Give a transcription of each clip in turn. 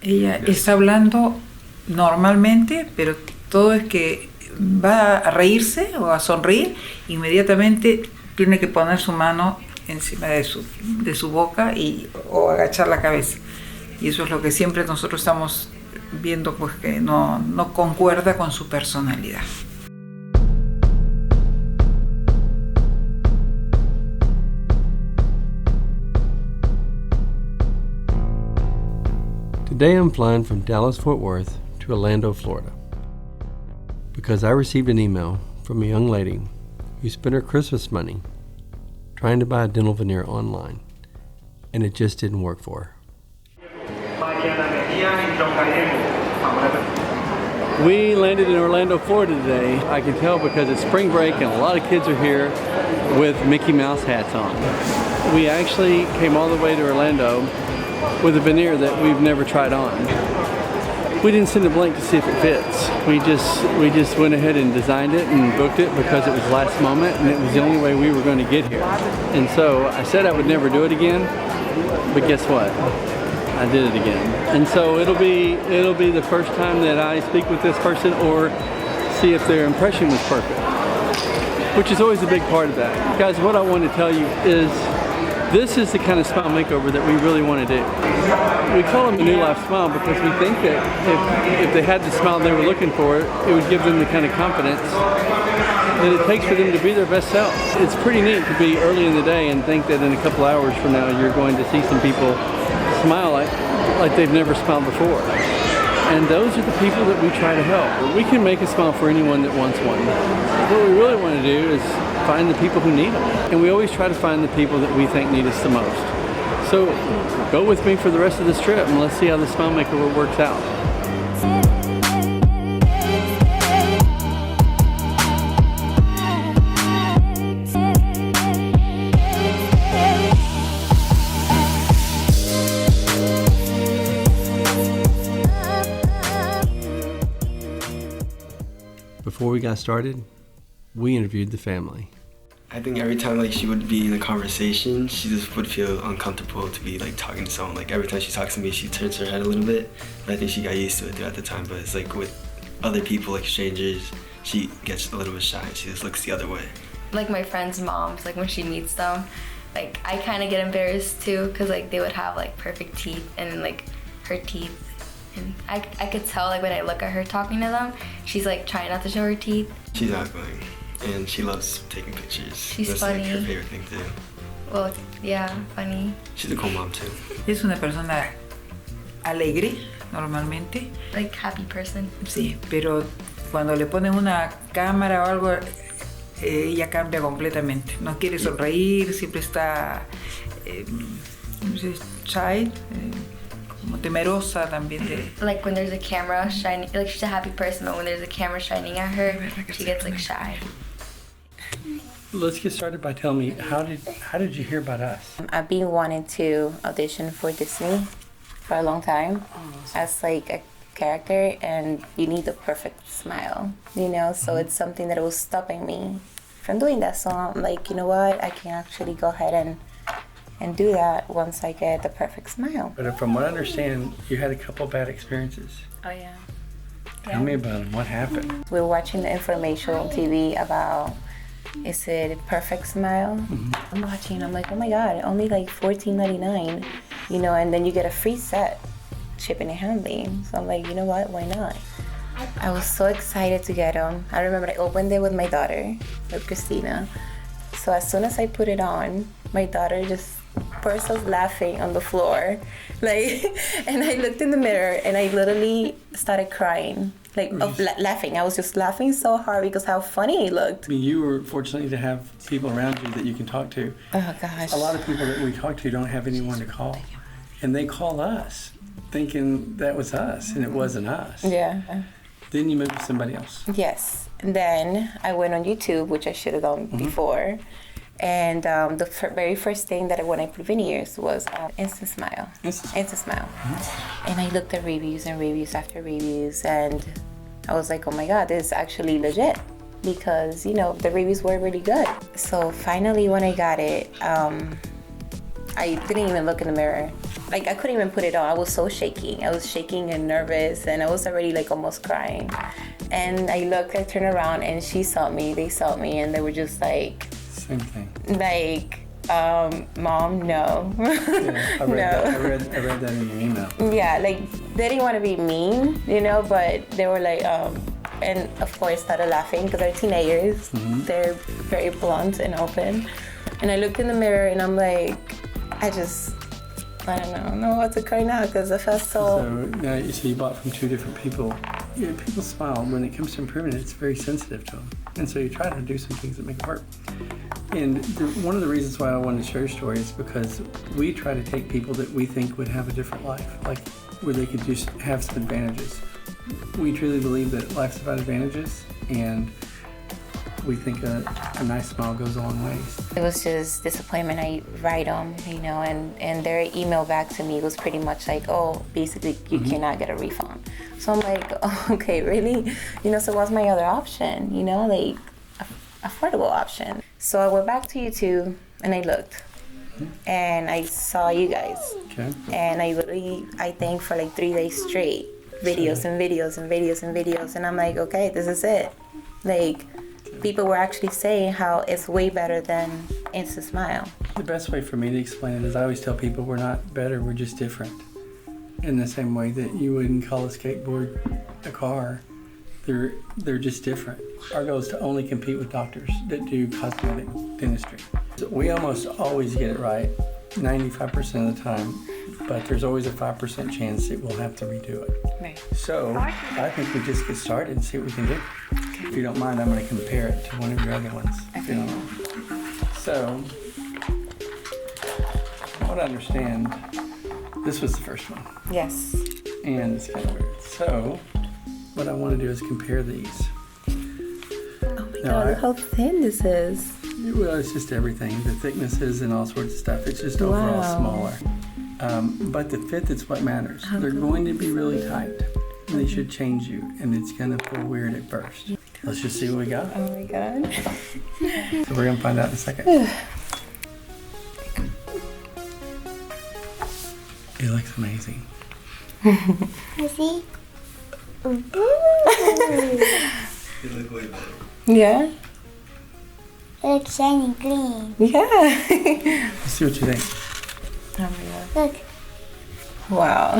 Ella está hablando normalmente, pero todo es que va a reírse o a sonreír, inmediatamente tiene que poner su mano encima de su boca o agachar la cabeza. Y eso es lo que siempre nosotros estamos viendo, pues que no concuerda con su personalidad. Today I'm flying from Dallas-Fort Worth to Orlando, Florida, because I received an email from a young lady who spent her Christmas money trying to buy a dental veneer online, and it just didn't work for her. We landed in Orlando, Florida today. I can tell because it's spring break and a lot of kids are here with Mickey Mouse hats on. We actually came all the way to Orlando with a veneer that we've never tried on. We didn't send a blank to see if it fits. We just went ahead and designed it and booked it because it was last moment and it was the only way we were going to get here. And so I said I would never do it again, but guess what? I did it again. And so it'll be the first time that I speak with this person or see if their impression was perfect, which is always a big part of that. Guys, what I want to tell you is this is the kind of smile makeover that we really want to do. We call them a new life smile because we think that if they had the smile they were looking for, it would give them the kind of confidence that it takes for them to be their best self. It's pretty neat to be early in the day and think that in a couple hours from now you're going to see some people smile like they've never smiled before. And those are the people that we try to help. We can make a smile for anyone that wants one. What we really want to do is find the people who need them. And we always try to find the people that we think need us the most. So go with me for the rest of this trip and let's see how the smile makeover works out. Before we got started, we interviewed the family. I think every time she would be in a conversation, she just would feel uncomfortable to be talking to someone. Every time she talks to me, she turns her head a little bit. And I think she got used to it throughout the time, but it's with other people, strangers, she gets a little bit shy and she just looks the other way. My friends' moms, when she meets them, I kind of get embarrassed too, because they would have perfect teeth and her teeth. And I could tell when I look at her talking to them, she's trying not to show her teeth. She's outgoing and she loves taking pictures. She's funny. That's her favorite thing to do. Well, yeah, funny. She's a cool mom too. Es una persona alegre normalmente. Happy person. Sí, pero cuando le ponen una cámara o algo, ella cambia completamente. No quiere sonreír, siempre está shy. Como temerosa también de... when there's a camera shining, she's a happy person, but when there's a camera shining at her, she gets shy. Let's get started by telling me, how did you hear about us? I've been wanting to audition for Disney for a long time as a character, and you need the perfect smile, so it's something that was stopping me from doing that. So I'm you know what, I can actually go ahead and do that once I get the perfect smile. But from what I understand, you had a couple bad experiences. Oh yeah. Tell me about them. What happened? We were watching the information on TV about, is it a perfect smile? Mm-hmm. I'm watching, I'm oh my God, only $14.99, and then you get a free set, shipping and handling. So I'm you know what, why not? I was so excited to get them. I remember I opened it with my daughter, with Christina. So as soon as I put it on, my daughter just burst out laughing on the floor. And I looked in the mirror and I literally started crying, of laughing. I was just laughing so hard because how funny it looked. You were fortunate to have people around you that you can talk to. Oh gosh. A lot of people that we talk to don't have anyone to call. And they call us thinking that was us, and it wasn't us. Yeah. Then you moved with somebody else. Yes. And then I went on YouTube, which I should have done before. And the very first thing that when I put veneers was Instasmile. Instasmile. Mm-hmm. And I looked at reviews and reviews after reviews, and I was oh my God, this is actually legit, because the reviews were really good. So finally, when I got it, I didn't even look in the mirror. like I couldn't even put it on. I was so shaking. I was shaking and nervous, and I was already like almost crying. And I looked, I turned around, and they saw me, and they were just like, same thing. Like, Mom, no. Yeah, I read that in your email. Yeah, like they didn't want to be mean, you know, but they were like, and of course started laughing because they're teenagers. Mm-hmm. They're very blunt and open. And I looked in the mirror and I'm like, I don't know what to cry now because I felt so now you bought from two different people. Yeah, people smile. When it comes to improvement, it's very sensitive to them. And so you try to do some things that make it work. And one of the reasons why I wanted to share your story is because we try to take people that we think would have a different life, like where they could just have some advantages. We truly believe that life's about advantages, and we think a nice smile goes a long ways. It was just disappointment. I write them, you know, and their email back to me was pretty much like, oh, basically you cannot get a refund. So I'm like, oh, okay, really? You know, so what's my other option? You know, like affordable option. So I went back to YouTube and I looked and I saw you guys. Okay. And I think for like 3 days straight, videos and videos and videos and videos. And I'm like, okay, this is it. Like, people were actually saying how it's way better than Instasmile. The best way for me to explain it is I always tell people we're not better, we're just different. In the same way that you wouldn't call a skateboard a car, they're just different. Our goal is to only compete with doctors that do cosmetic dentistry. So we almost always get it right, 95% of the time, but there's always a 5% chance that we'll have to redo it. Right. So I think we just get started and see what we can do. Okay. If you don't mind, I'm going to compare it to one of your other ones. Okay. If you don't mind. So, I want to understand, this was the first one. Yes. And it's kind of weird. So, what I want to do is compare these. Oh my God, look how thin this is. Well, it's just everything. The thicknesses and all sorts of stuff. It's just overall smaller. But the fit is what matters. They're going to be really tight. And they should change you. And it's going to feel weird at first. Let's just see what we got. Oh my God. So we're going to find out in a second. It looks amazing. I see. You look way better. Yeah? It looks shiny green. Yeah. Let's see what you think. Oh my God. Look. Wow.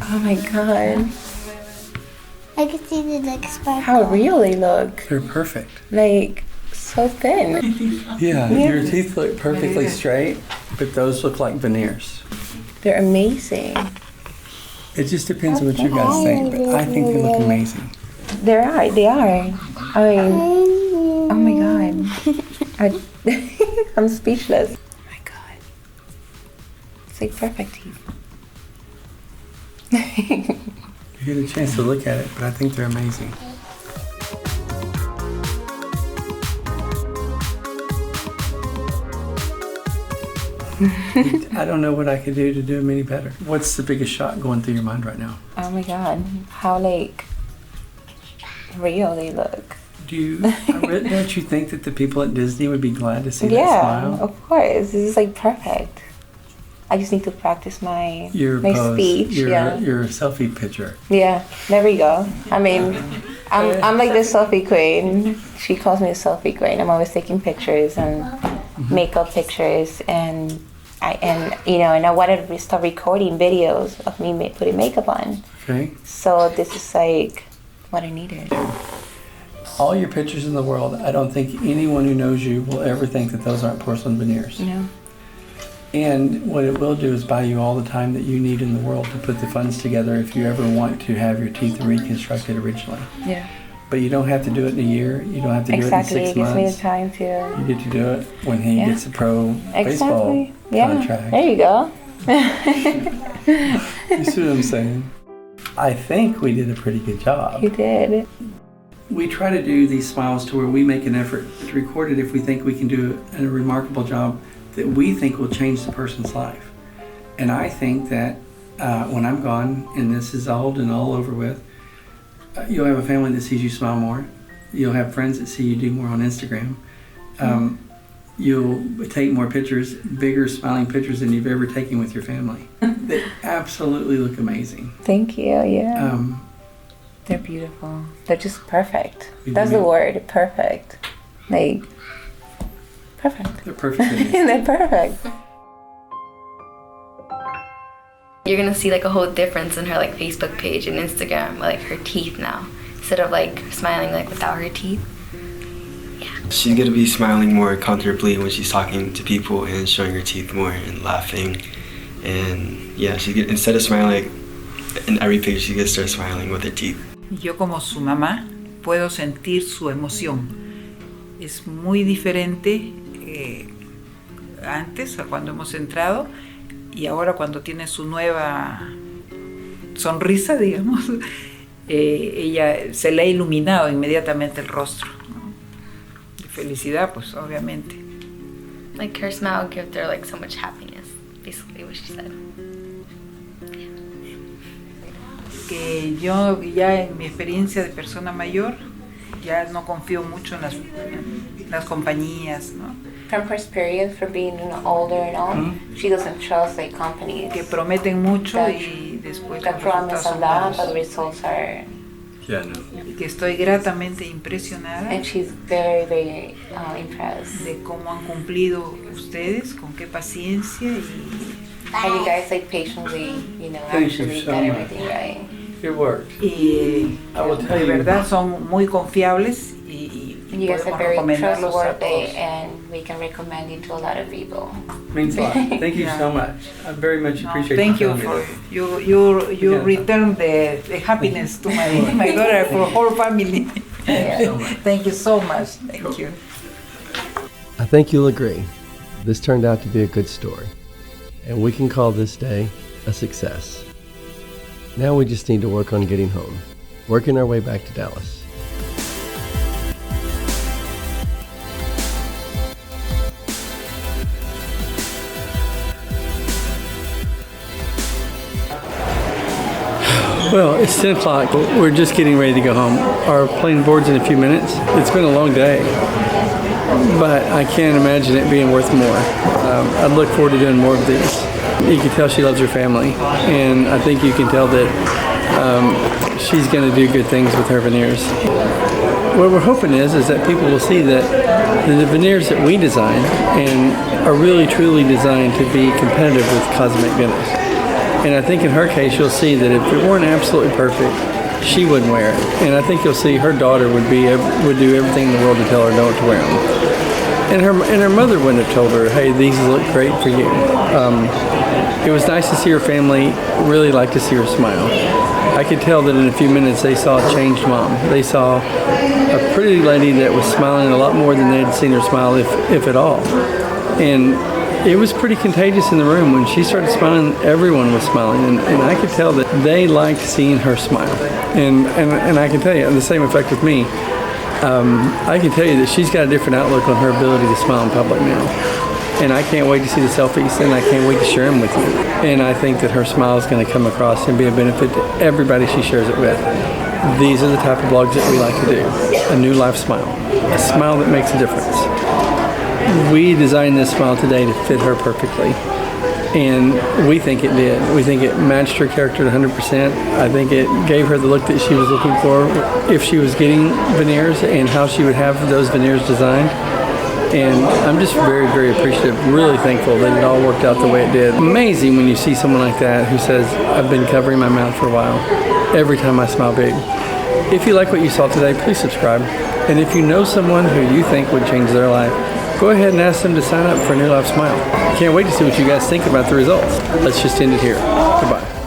Oh my God. I can see the like sparkle. How real they look. They're perfect. Like, so thin. Yeah, your teeth look perfectly straight, but those look like veneers. They're amazing. It just depends on what you guys think, but I think they look amazing. They are. I mean, oh my God. I'm speechless. Oh my God. It's like perfect teeth. You get a chance to look at it, but I think they're amazing. I don't know what I could do to do them any better. What's the biggest shot going through your mind right now? Oh my God. How like real they look. Don't you think that the people at Disney would be glad to see that smile? Yeah, of course. This is like perfect. I just need to practice my pose, speech. Your selfie picture. Yeah, there we go. I mean, I'm like the selfie queen. She calls me a selfie queen. I'm always taking pictures and makeup pictures, and I wanted to start recording videos of me putting makeup on. Okay. So this is like what I needed. All your pictures in the world, I don't think anyone who knows you will ever think that those aren't porcelain veneers. No. And what it will do is buy you all the time that you need in the world to put the funds together if you ever want to have your teeth reconstructed originally. Yeah. But you don't have to do it in a year. You don't have to do it in 6 months. Exactly. It gives me the time to... You get to do it when he gets a pro baseball contract. There you go. You see what I'm saying? I think we did a pretty good job. You did. We try to do these smiles to where we make an effort to record it if we think we can do a remarkable job that we think will change the person's life. And I think that when I'm gone and this is old and all over with, you'll have a family that sees you smile more. You'll have friends that see you do more on Instagram. you'll take more pictures, bigger smiling pictures than you've ever taken with your family. They absolutely look amazing. Thank you. Yeah. They're beautiful. They're just perfect. That's the word, perfect. Like, perfect. They're perfect. They're perfect. You're gonna see like a whole difference in her like Facebook page and Instagram, like her teeth now, instead of like smiling like without her teeth. She's gonna be smiling more comfortably when she's talking to people and showing her teeth more and laughing. And yeah, instead of smiling like in every picture, she's gonna start smiling with her teeth. Yo como su mamá puedo sentir su emoción. Es muy diferente antes a cuando hemos entrado y ahora cuando tiene su nueva sonrisa, digamos, ella se le ha iluminado inmediatamente el rostro, ¿no? De felicidad, pues obviamente. Like her smile gives her like so much happiness, basically what she said. Que yo ya en mi experiencia de persona mayor ya no confío mucho en las compañías, ¿no? From her experience for being older and all, she doesn't trust like companies. Que prometen mucho y después that promise a lot, but the results are. Yeah, no. Y que estoy gratamente impresionada. And she's very, very impressed. De cómo han cumplido ustedes, con qué paciencia y. And you guys like patiently, actually got everything right. It worked. Y de verdad son muy confiables y you guys are podemos very recomendarlos a trustworthy, todos. and we can recommend you to a lot of people. Means a lot. Thank you so much. I very much appreciate Thank you telling me for that. you return the happiness to my daughter, for whole family. Thank you so much. Thank you. I think you'll agree, this turned out to be a good story, and we can call this day a success. Now we just need to work on getting home, working our way back to Dallas. Well, it's 10 o'clock. We're just getting ready to go home. Our plane boards in a few minutes. It's been a long day, but I can't imagine it being worth more. I look forward to doing more of these. You can tell she loves her family, and I think you can tell that she's going to do good things with her veneers. What we're hoping is that people will see that the veneers that we design and are really truly designed to be competitive with cosmetic goodness. And I think in her case, you'll see that if it weren't absolutely perfect, she wouldn't wear it. And I think you'll see her daughter would do everything in the world to tell her not to wear them. And her mother wouldn't have told her, hey, these look great for you. It was nice to see her family really like to see her smile. I could tell that in a few minutes they saw a changed mom. They saw a pretty lady that was smiling a lot more than they had seen her smile, if at all. And it was pretty contagious in the room. When she started smiling, everyone was smiling, and I could tell that they liked seeing her smile. And I can tell you, the same effect with me. I can tell you that she's got a different outlook on her ability to smile in public now. And I can't wait to see the selfies, and I can't wait to share them with you. And I think that her smile is going to come across and be a benefit to everybody she shares it with. These are the type of blogs that we like to do. A new life smile. A smile that makes a difference. We designed this smile today to fit her perfectly, and we think it did. We think it matched her character to 100%. I think it gave her the look that she was looking for if she was getting veneers, and how she would have those veneers designed. And I'm just very, very appreciative, really thankful that it all worked out the way it did. Amazing when you see someone like that who says, I've been covering my mouth for a while, every time I smile big. If you like what you saw today, please subscribe. And if you know someone who you think would change their life, go ahead and ask them to sign up for a New Life Smile. Can't wait to see what you guys think about the results. Let's just end it here. Goodbye.